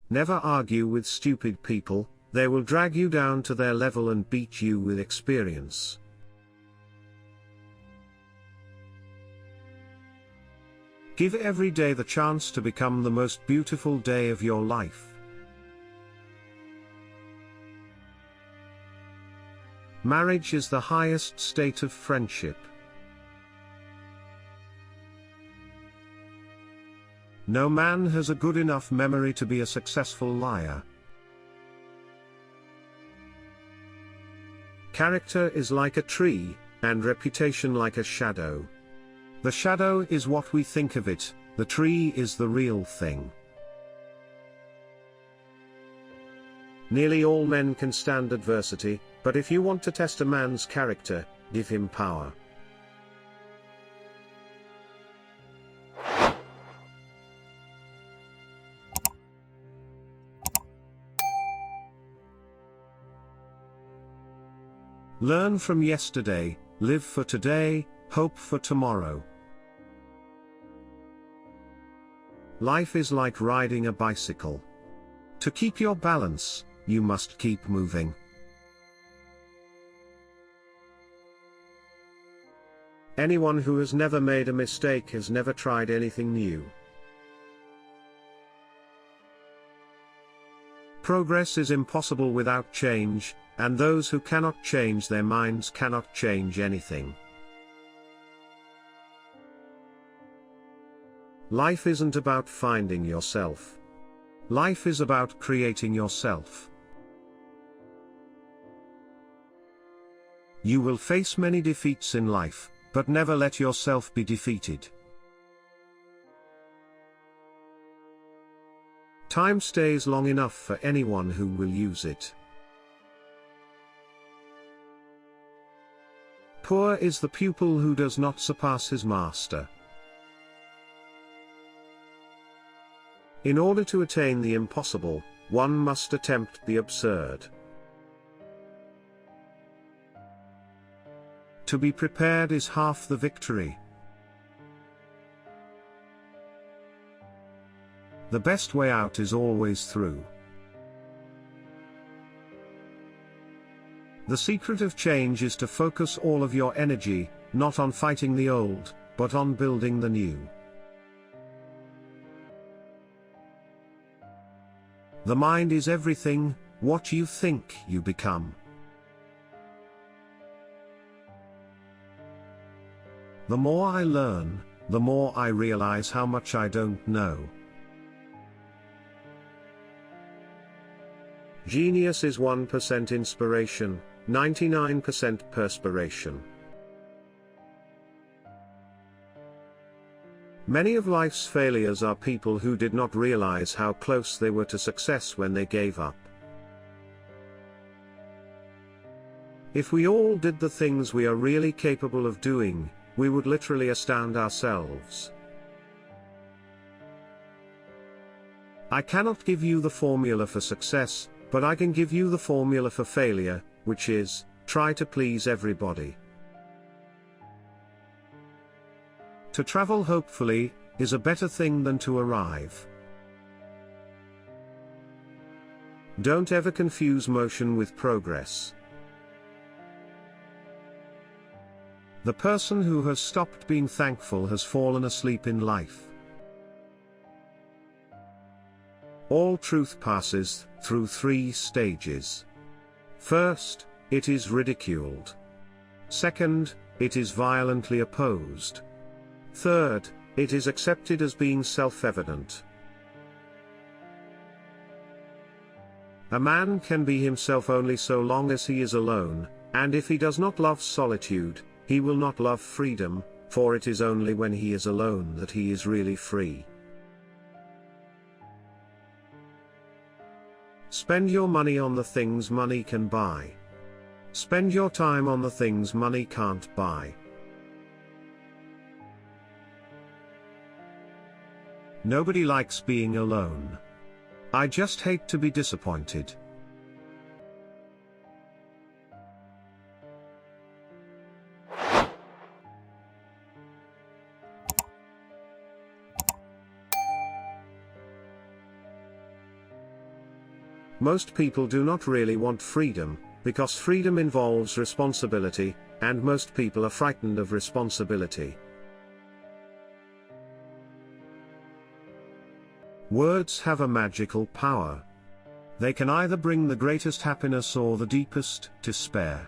Never argue with stupid people, they will drag you down to their level and beat you with experience. Give every day the chance to become the most beautiful day of your life. Marriage is the highest state of friendship. No man has a good enough memory to be a successful liar. Character is like a tree, and reputation like a shadow. The shadow is what we think of it, the tree is the real thing. Nearly all men can stand adversity, but if you want to test a man's character, give him power. Learn from yesterday, live for today, hope for tomorrow. Life is like riding a bicycle. To keep your balance, you must keep moving. Anyone who has never made a mistake has never tried anything new. Progress is impossible without change, and those who cannot change their minds cannot change anything. Life isn't about finding yourself. Life is about creating yourself. You will face many defeats in life, but never let yourself be defeated. Time stays long enough for anyone who will use it. Poor is the pupil who does not surpass his master. In order to attain the impossible, one must attempt the absurd. To be prepared is half the victory. The best way out is always through. The secret of change is to focus all of your energy, not on fighting the old, but on building the new. The mind is everything, what you think you become. The more I learn, the more I realize how much I don't know. Genius is 1% inspiration, 99% perspiration. Many of life's failures are people who did not realize how close they were to success when they gave up. If we all did the things we are really capable of doing, we would literally astound ourselves. I cannot give you the formula for success, but I can give you the formula for failure, which is, try to please everybody. To travel hopefully, is a better thing than to arrive. Don't ever confuse motion with progress. The person who has stopped being thankful has fallen asleep in life. All truth passes through 3 stages. First, it is ridiculed. Second, it is violently opposed. Third, it is accepted as being self-evident. A man can be himself only so long as he is alone, and if he does not love solitude, he will not love freedom, for it is only when he is alone that he is really free. Spend your money on the things money can buy. Spend your time on the things money can't buy. Nobody likes being alone. I just hate to be disappointed. Most people do not really want freedom, because freedom involves responsibility, and most people are frightened of responsibility. Words have a magical power. They can either bring the greatest happiness or the deepest despair.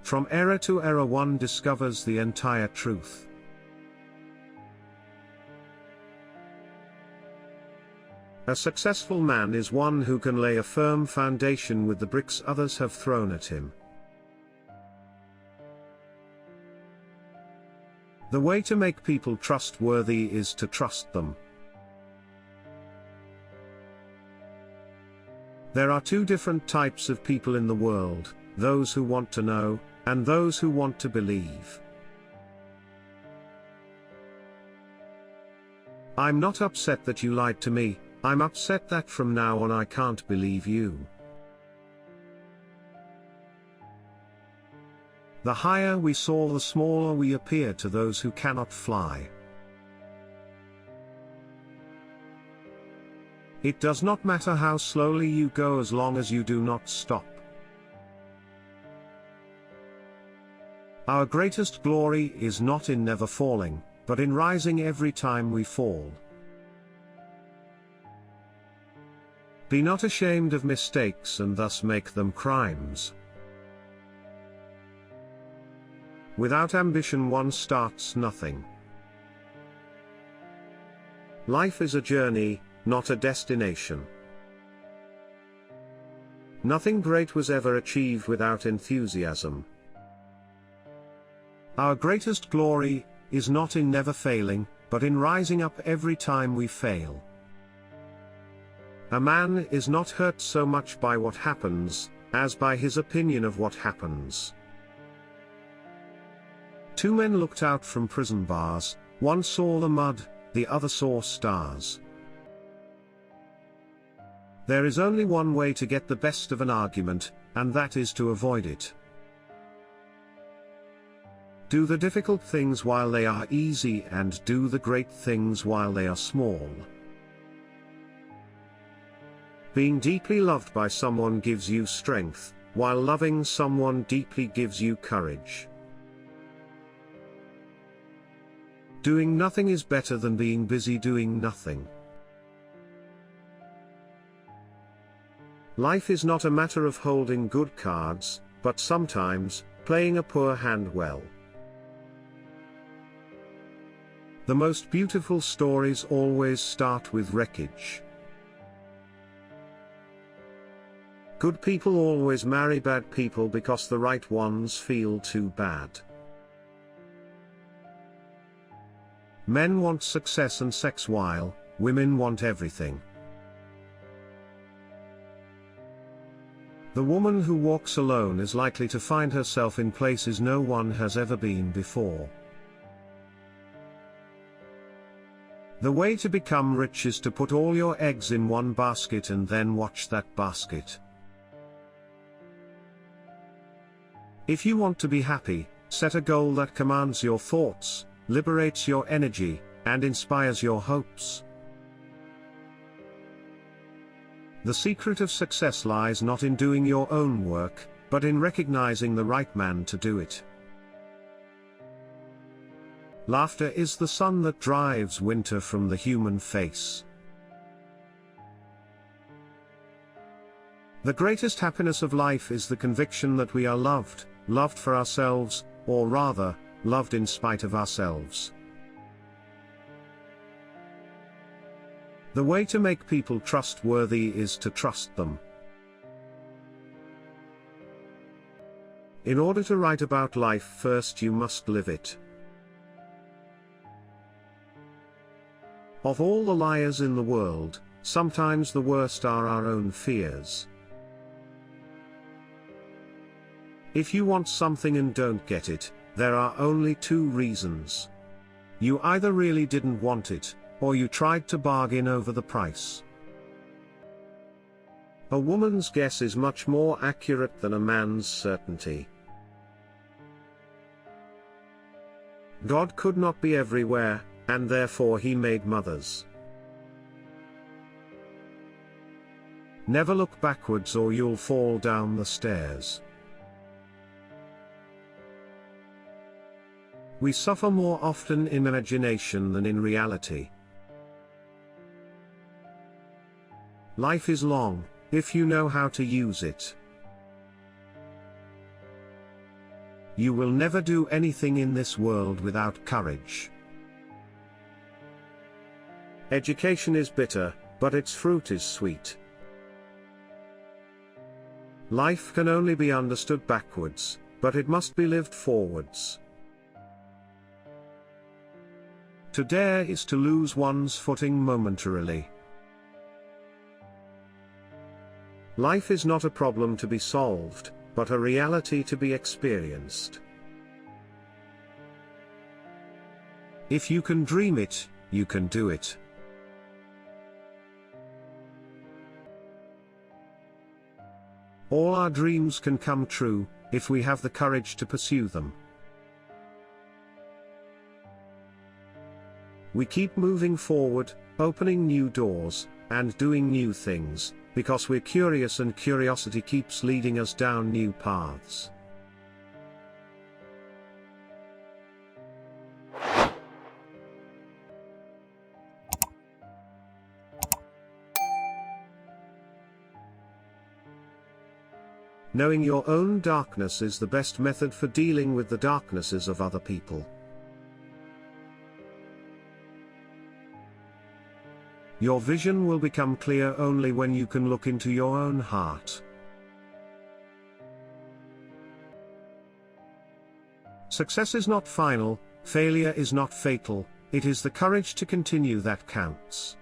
From error to error one discovers the entire truth. A successful man is one who can lay a firm foundation with the bricks others have thrown at him. The way to make people trustworthy is to trust them. There are two different types of people in the world, those who want to know, and those who want to believe. I'm not upset that you lied to me, I'm upset that from now on I can't believe you. The higher we soar, the smaller we appear to those who cannot fly. It does not matter how slowly you go as long as you do not stop. Our greatest glory is not in never falling, but in rising every time we fall. Be not ashamed of mistakes and thus make them crimes. Without ambition one starts nothing. Life is a journey, not a destination. Nothing great was ever achieved without enthusiasm. Our greatest glory is not in never failing, but in rising up every time we fail. A man is not hurt so much by what happens, as by his opinion of what happens. Two men looked out from prison bars, one saw the mud, the other saw stars. There is only one way to get the best of an argument, and that is to avoid it. Do the difficult things while they are easy and do the great things while they are small. Being deeply loved by someone gives you strength, while loving someone deeply gives you courage. Doing nothing is better than being busy doing nothing. Life is not a matter of holding good cards, but sometimes, playing a poor hand well. The most beautiful stories always start with wreckage. Good people always marry bad people because the right ones feel too bad. Men want success and sex while women want everything. The woman who walks alone is likely to find herself in places no one has ever been before. The way to become rich is to put all your eggs in one basket and then watch that basket. If you want to be happy, set a goal that commands your thoughts, liberates your energy, and inspires your hopes. The secret of success lies not in doing your own work, but in recognizing the right man to do it. Laughter is the sun that drives winter from the human face. The greatest happiness of life is the conviction that we are loved, loved for ourselves, or rather, loved in spite of ourselves. The way to make people trustworthy is to trust them. In order to write about life, first you must live it. Of all the liars in the world, sometimes the worst are our own fears. If you want something and don't get it, there are only two reasons. You either really didn't want it, or you tried to bargain over the price. A woman's guess is much more accurate than a man's certainty. God could not be everywhere, and therefore he made mothers. Never look backwards or you'll fall down the stairs. We suffer more often in imagination than in reality. Life is long, if you know how to use it. You will never do anything in this world without courage. Education is bitter, but its fruit is sweet. Life can only be understood backwards, but it must be lived forwards. To dare is to lose one's footing momentarily. Life is not a problem to be solved, but a reality to be experienced. If you can dream it, you can do it. All our dreams can come true, if we have the courage to pursue them. We keep moving forward, opening new doors, and doing new things, because we're curious and curiosity keeps leading us down new paths. Knowing your own darkness is the best method for dealing with the darknesses of other people. Your vision will become clear only when you can look into your own heart. Success is not final, failure is not fatal, it is the courage to continue that counts.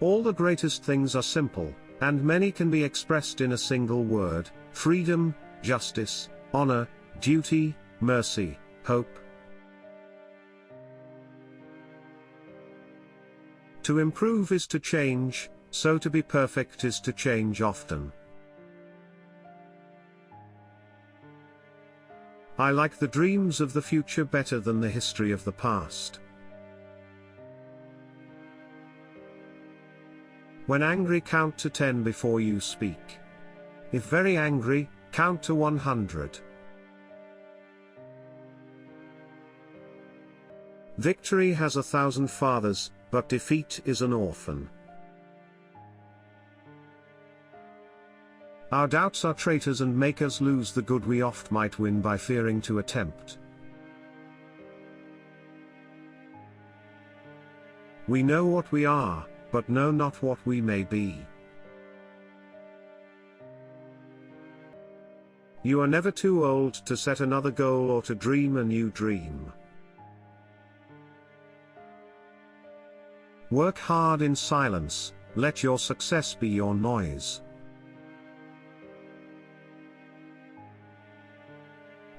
All the greatest things are simple, and many can be expressed in a single word: freedom, justice, honor, duty, mercy, hope. To improve is to change, so to be perfect is to change often. I like the dreams of the future better than the history of the past. When angry, count to 10 before you speak. If very angry, count to 100. Victory has 1,000 fathers, but defeat is an orphan. Our doubts are traitors and make us lose the good we oft might win by fearing to attempt. We know what we are, but know not what we may be. You are never too old to set another goal or to dream a new dream. Work hard in silence, let your success be your noise.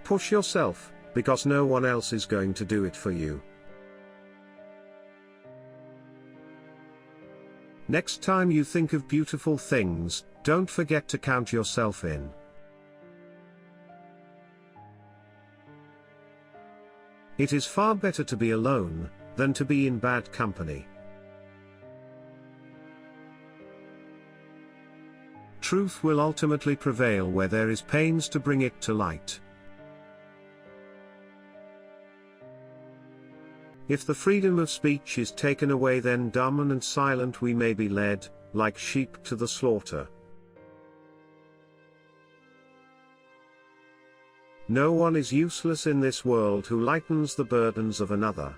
Push yourself, because no one else is going to do it for you. Next time you think of beautiful things, don't forget to count yourself in. It is far better to be alone, than to be in bad company. Truth will ultimately prevail where there is pains to bring it to light. If the freedom of speech is taken away, then dumb and silent we may be led, like sheep to the slaughter. No one is useless in this world who lightens the burdens of another.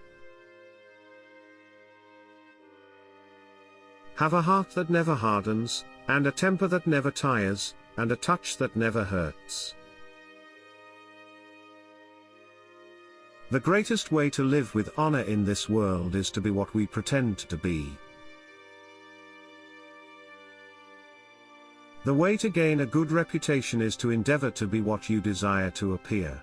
Have a heart that never hardens, and a temper that never tires, and a touch that never hurts. The greatest way to live with honor in this world is to be what we pretend to be. The way to gain a good reputation is to endeavor to be what you desire to appear.